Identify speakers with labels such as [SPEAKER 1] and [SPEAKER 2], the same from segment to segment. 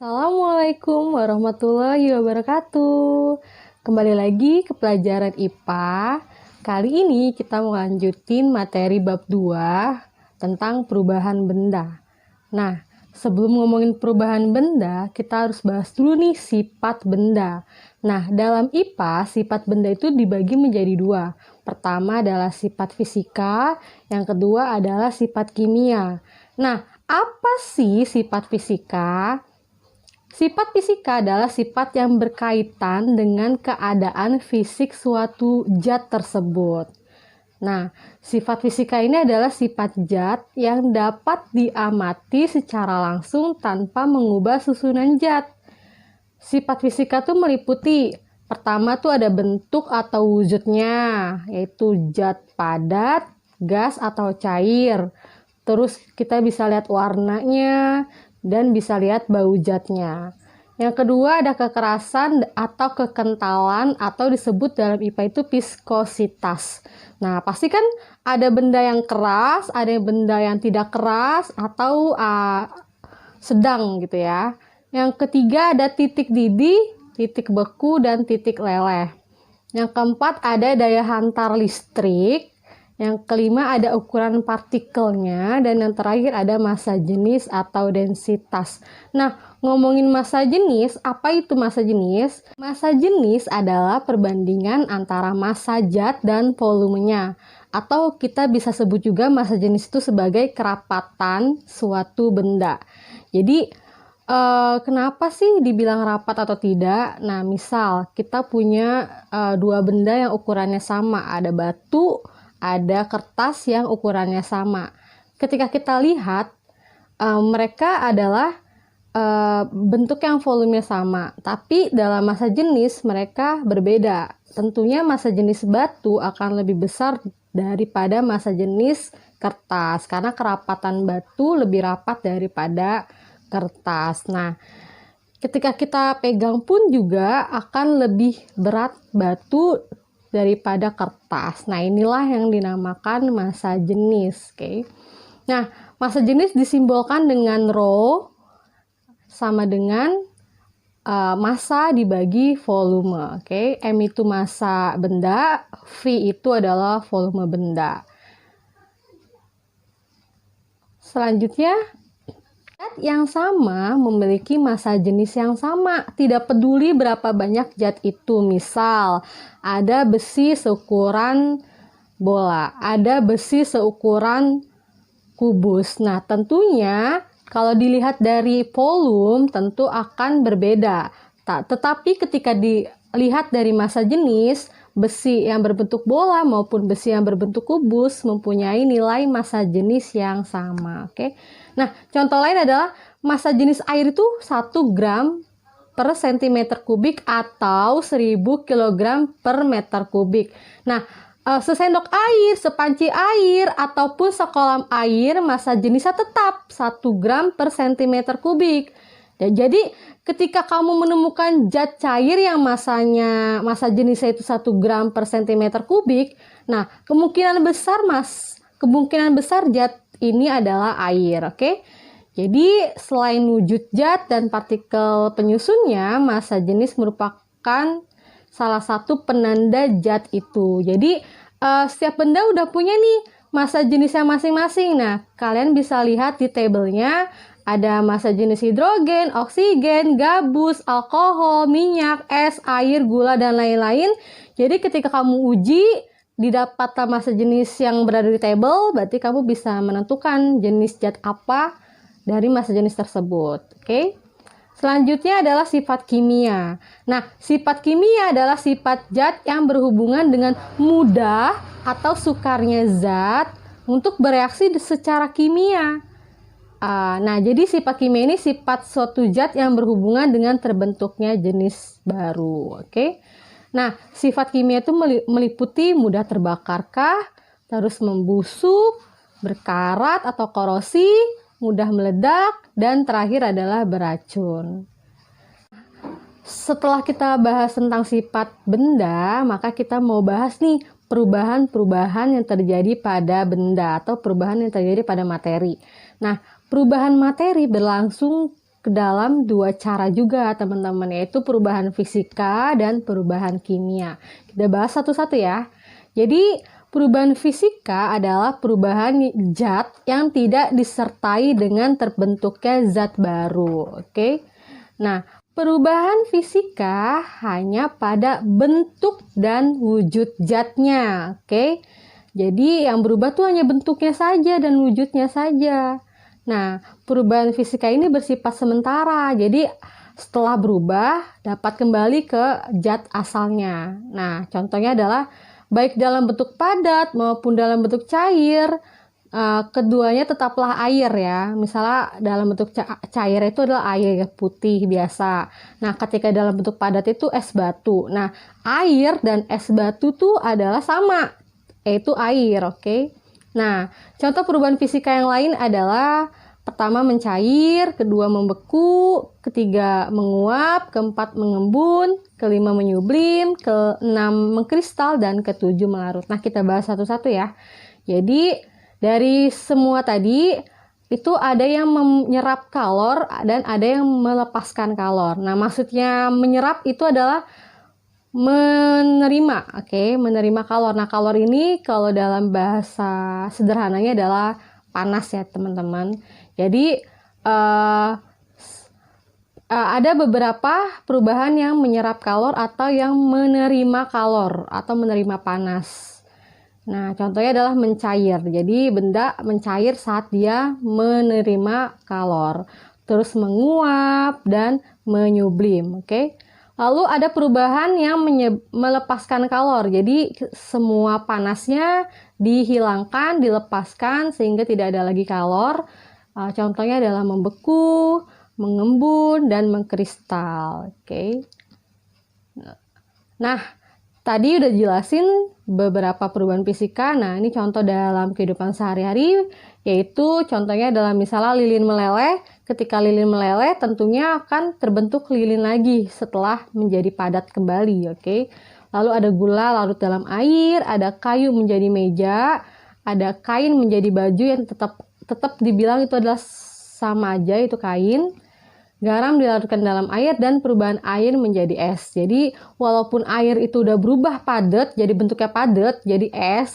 [SPEAKER 1] Assalamualaikum warahmatullahi wabarakatuh. Kembali lagi ke pelajaran IPA. Kali ini kita mau lanjutin materi bab 2 tentang perubahan benda. Nah, sebelum ngomongin perubahan benda, kita harus bahas dulu nih sifat benda. Nah, dalam IPA, sifat benda itu dibagi menjadi dua. Pertama adalah sifat fisika, yang kedua adalah sifat kimia. Nah, apa sih sifat fisika? Sifat fisika adalah sifat yang berkaitan dengan keadaan fisik suatu zat tersebut. Nah, sifat fisika ini adalah sifat zat yang dapat diamati secara langsung tanpa mengubah susunan zat. Sifat fisika itu meliputi, pertama tuh ada bentuk atau wujudnya, yaitu zat padat, gas atau cair. Terus kita bisa lihat warnanya, dan bisa lihat bau zatnya. Yang kedua ada kekerasan atau kekentalan atau disebut dalam IPA itu viskositas. Nah, pasti kan ada benda yang keras, ada benda yang tidak keras atau sedang gitu ya. Yang ketiga ada titik didih, titik beku, dan titik leleh. Yang keempat ada daya hantar listrik. Yang kelima ada ukuran partikelnya, dan yang terakhir ada massa jenis atau densitas. Nah, ngomongin massa jenis, apa itu massa jenis? Massa jenis adalah perbandingan antara massa zat dan volumenya. Atau kita bisa sebut juga massa jenis itu sebagai kerapatan suatu benda. Jadi, kenapa sih dibilang rapat atau tidak? Nah, misal kita punya dua benda yang ukurannya sama, ada batu, ada kertas yang ukurannya sama. Ketika kita lihat, mereka adalah bentuk yang volumenya sama, tapi dalam massa jenis mereka berbeda. Tentunya massa jenis batu akan lebih besar daripada massa jenis kertas, karena kerapatan batu lebih rapat daripada kertas. Nah, ketika kita pegang pun juga akan lebih berat batu daripada kertas. Nah, inilah yang dinamakan massa jenis. Oke. Nah, massa jenis disimbolkan dengan rho sama dengan massa dibagi volume. Oke. M itu massa benda, V itu adalah volume benda. Selanjutnya, zat yang sama memiliki massa jenis yang sama, tidak peduli berapa banyak zat itu. Misal, ada besi seukuran bola, ada besi seukuran kubus. Nah, tentunya kalau dilihat dari volume tentu akan berbeda. Tetapi ketika dilihat dari massa jenis, besi yang berbentuk bola maupun besi yang berbentuk kubus mempunyai nilai massa jenis yang sama. Oke. Nah, contoh lain adalah massa jenis air itu 1 gram per cm kubik atau 1000 kg per meter kubik. Nah, sesendok air, sepanci air, ataupun sekolam air, massa jenisnya tetap 1 gram per cm kubik. Dan jadi ketika kamu menemukan zat cair yang massa jenisnya itu 1 gram per cm kubik, nah kemungkinan besar zat ini adalah air, oke? Jadi selain wujud zat dan partikel penyusunnya, massa jenis merupakan salah satu penanda zat itu. Jadi setiap benda udah punya nih massa jenisnya masing-masing. Nah, kalian bisa lihat di tabelnya ada massa jenis hidrogen, oksigen, gabus, alkohol, minyak, es, air, gula, dan lain-lain. Jadi ketika kamu uji didapat massa jenis yang berada di tabel, berarti kamu bisa menentukan jenis zat apa dari massa jenis tersebut. Oke? Selanjutnya adalah sifat kimia. Nah, sifat kimia adalah sifat zat yang berhubungan dengan mudah atau sukarnya zat untuk bereaksi secara kimia. Nah, jadi sifat kimia ini sifat suatu zat yang berhubungan dengan terbentuknya jenis baru. Oke? Nah, sifat kimia itu meliputi mudah terbakarkah, terus membusuk, berkarat atau korosi, mudah meledak, dan terakhir adalah beracun. Setelah kita bahas tentang sifat benda, maka kita mau bahas nih perubahan-perubahan yang terjadi pada benda atau perubahan yang terjadi pada materi. Nah, perubahan materi berlangsung ke dalam dua cara juga teman-teman, yaitu perubahan fisika dan perubahan kimia. Kita bahas satu-satu ya. Jadi perubahan fisika adalah perubahan zat yang tidak disertai dengan terbentuknya zat baru. Oke. Nah, perubahan fisika hanya pada bentuk dan wujud zatnya. Oke. Jadi yang berubah tuh hanya bentuknya saja dan wujudnya saja. Nah, perubahan fisika ini bersifat sementara. Jadi setelah berubah dapat kembali ke zat asalnya. Nah, contohnya adalah baik dalam bentuk padat maupun dalam bentuk cair, keduanya tetaplah air ya. Misalnya dalam bentuk cair itu adalah air putih biasa. Nah, ketika dalam bentuk padat itu es batu. Nah, air dan es batu tuh adalah sama, yaitu air, oke? Nah, contoh perubahan fisika yang lain adalah pertama mencair, kedua membeku, ketiga menguap, keempat mengembun, kelima menyublim, keenam mengkristal, dan ketujuh melarut. Nah, kita bahas satu-satu ya. Jadi, dari semua tadi, itu ada yang menyerap kalor dan ada yang melepaskan kalor. Nah, maksudnya menyerap itu adalah menerima, menerima kalor. Nah, kalor ini kalau dalam bahasa sederhananya adalah panas ya teman-teman. Jadi ada beberapa perubahan yang menyerap kalor atau yang menerima kalor atau menerima panas. Nah, contohnya adalah mencair. Jadi benda mencair saat dia menerima kalor. Terus menguap dan menyublim, oke? Lalu ada perubahan yang melepaskan kalor. Jadi semua panasnya dihilangkan, dilepaskan sehingga tidak ada lagi kalor. Contohnya adalah membeku, mengembun, dan mengkristal. Oke. Nah, tadi udah jelasin beberapa perubahan fisika. Nah, ini contoh dalam kehidupan sehari-hari, yaitu contohnya dalam misalnya lilin meleleh. Ketika lilin meleleh, tentunya akan terbentuk lilin lagi setelah menjadi padat kembali, oke? Lalu ada gula larut dalam air, ada kayu menjadi meja, ada kain menjadi baju yang tetap dibilang itu adalah sama aja, itu kain. Garam dilarutkan dalam air dan perubahan air menjadi es. Jadi walaupun air itu udah berubah padat, jadi bentuknya padat, jadi es,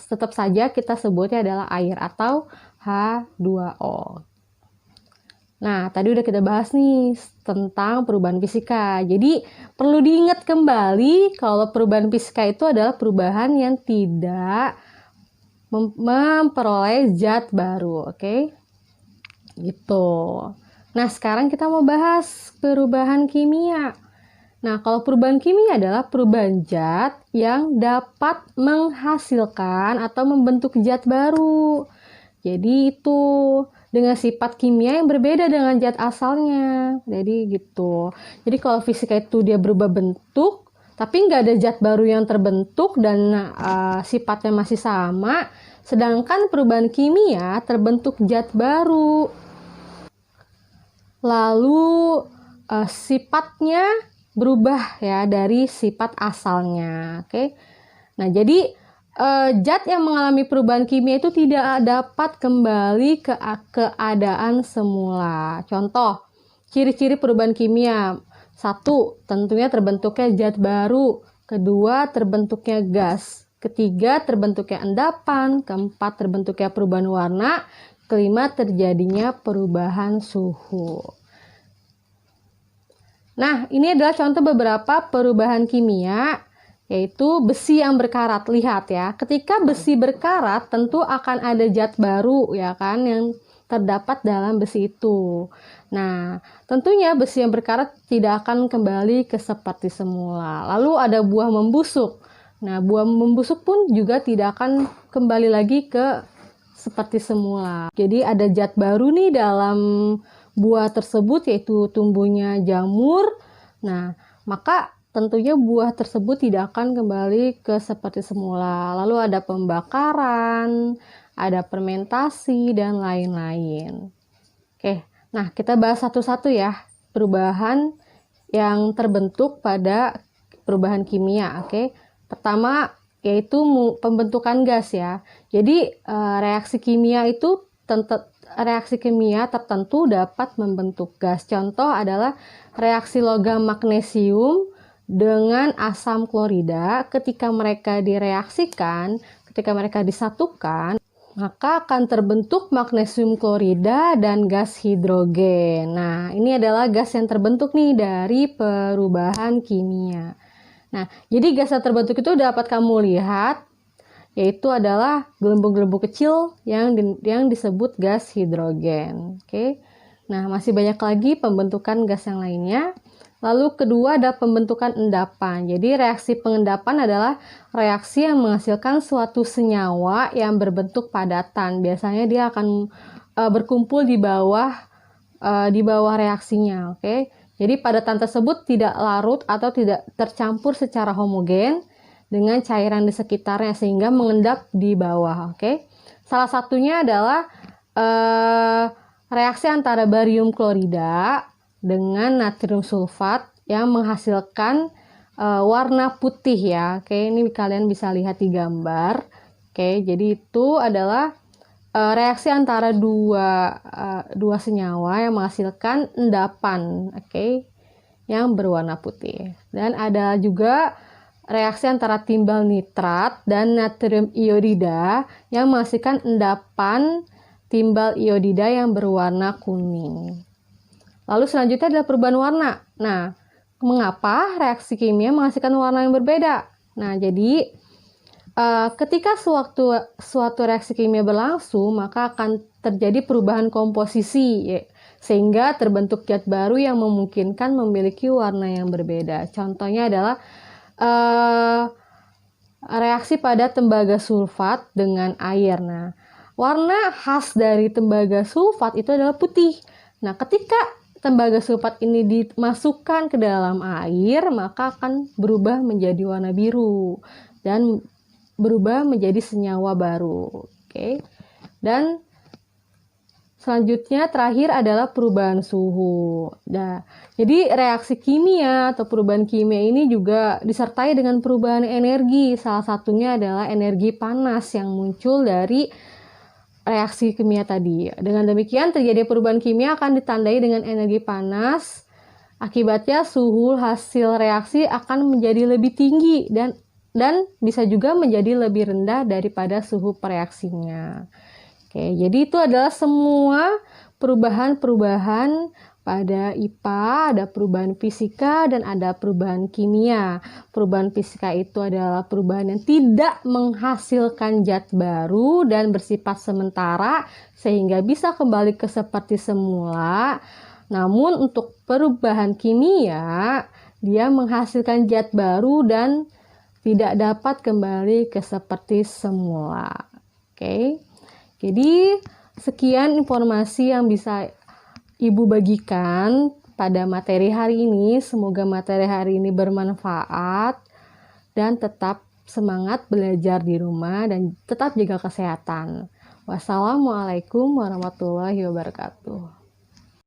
[SPEAKER 1] tetap saja kita sebutnya adalah air atau H2O. Nah, tadi udah kita bahas nih tentang perubahan fisika. Jadi, perlu diingat kembali kalau perubahan fisika itu adalah perubahan yang tidak memperoleh zat baru, oke? Gitu. Nah, sekarang kita mau bahas perubahan kimia. Nah, kalau perubahan kimia adalah perubahan zat yang dapat menghasilkan atau membentuk zat baru. Jadi itu dengan sifat kimia yang berbeda dengan zat asalnya. Jadi gitu. Jadi kalau fisika itu dia berubah bentuk, tapi nggak ada zat baru yang terbentuk dan sifatnya masih sama. Sedangkan perubahan kimia terbentuk zat baru. Lalu sifatnya berubah ya dari sifat asalnya. Oke. Nah, jadi zat yang mengalami perubahan kimia itu tidak dapat kembali ke keadaan semula. Contoh, ciri-ciri perubahan kimia. 1. Tentunya terbentuknya zat baru. 2. Terbentuknya gas. 3. Terbentuknya endapan. 4. Terbentuknya perubahan warna. 5. Terjadinya perubahan suhu. Nah, ini adalah contoh beberapa perubahan kimia, yaitu besi yang berkarat. Lihat ya, ketika besi berkarat tentu akan ada zat baru ya kan yang terdapat dalam besi itu. Nah, tentunya besi yang berkarat tidak akan kembali ke seperti semula. Lalu ada buah membusuk. Nah, buah membusuk pun juga tidak akan kembali lagi ke seperti semula. Jadi ada zat baru nih dalam buah tersebut, yaitu tumbuhnya jamur. Nah, maka tentunya buah tersebut tidak akan kembali ke seperti semula. Lalu ada pembakaran, ada fermentasi, dan lain-lain. Oke, nah kita bahas satu-satu ya, perubahan yang terbentuk pada perubahan kimia. Oke, pertama yaitu pembentukan gas ya. Jadi reaksi kimia itu reaksi kimia tertentu dapat membentuk gas. Contoh adalah reaksi logam magnesium dengan asam klorida. Ketika mereka direaksikan, ketika mereka disatukan, maka akan terbentuk magnesium klorida dan gas hidrogen. Nah, ini adalah gas yang terbentuk nih dari perubahan kimia. Nah, jadi gas yang terbentuk itu dapat kamu lihat, yaitu adalah gelembung-gelembung kecil yang disebut gas hidrogen. Oke. Nah, masih banyak lagi pembentukan gas yang lainnya. Lalu kedua ada pembentukan endapan. Jadi reaksi pengendapan adalah reaksi yang menghasilkan suatu senyawa yang berbentuk padatan. Biasanya dia akan berkumpul di bawah reaksinya. Oke. Jadi padatan tersebut tidak larut atau tidak tercampur secara homogen dengan cairan di sekitarnya sehingga mengendap di bawah. Oke. Salah satunya adalah reaksi antara barium klorida dengan natrium sulfat yang menghasilkan warna putih ya. Oke, ini kalian bisa lihat di gambar. Oke, jadi itu adalah reaksi antara dua senyawa yang menghasilkan endapan, oke, yang berwarna putih. Dan ada juga reaksi antara timbal nitrat dan natrium iodida yang menghasilkan endapan timbal iodida yang berwarna kuning. Lalu selanjutnya adalah perubahan warna. Nah, mengapa reaksi kimia menghasilkan warna yang berbeda? Nah, jadi ketika suatu reaksi kimia berlangsung, maka akan terjadi perubahan komposisi, sehingga terbentuk zat baru yang memungkinkan memiliki warna yang berbeda. Contohnya adalah reaksi pada tembaga sulfat dengan air. Nah, warna khas dari tembaga sulfat itu adalah putih. Nah, ketika tembaga sulfat ini dimasukkan ke dalam air, maka akan berubah menjadi warna biru dan berubah menjadi senyawa baru. Oke. Dan selanjutnya terakhir adalah perubahan suhu. Nah, jadi reaksi kimia atau perubahan kimia ini juga disertai dengan perubahan energi. Salah satunya adalah energi panas yang muncul dari reaksi kimia tadi. Dengan demikian terjadi perubahan kimia akan ditandai dengan energi panas. Akibatnya suhu hasil reaksi akan menjadi lebih tinggi dan bisa juga menjadi lebih rendah daripada suhu pereaksinya. Oke, jadi itu adalah semua perubahan-perubahan pada IPA, ada perubahan fisika dan ada perubahan kimia. Perubahan fisika itu adalah perubahan yang tidak menghasilkan zat baru dan bersifat sementara sehingga bisa kembali ke seperti semula. Namun untuk perubahan kimia, dia menghasilkan zat baru dan tidak dapat kembali ke seperti semula. Oke. Jadi sekian informasi yang bisa Ibu bagikan pada materi hari ini. Semoga materi hari ini bermanfaat dan tetap semangat belajar di rumah dan tetap jaga kesehatan. Wassalamualaikum warahmatullahi wabarakatuh.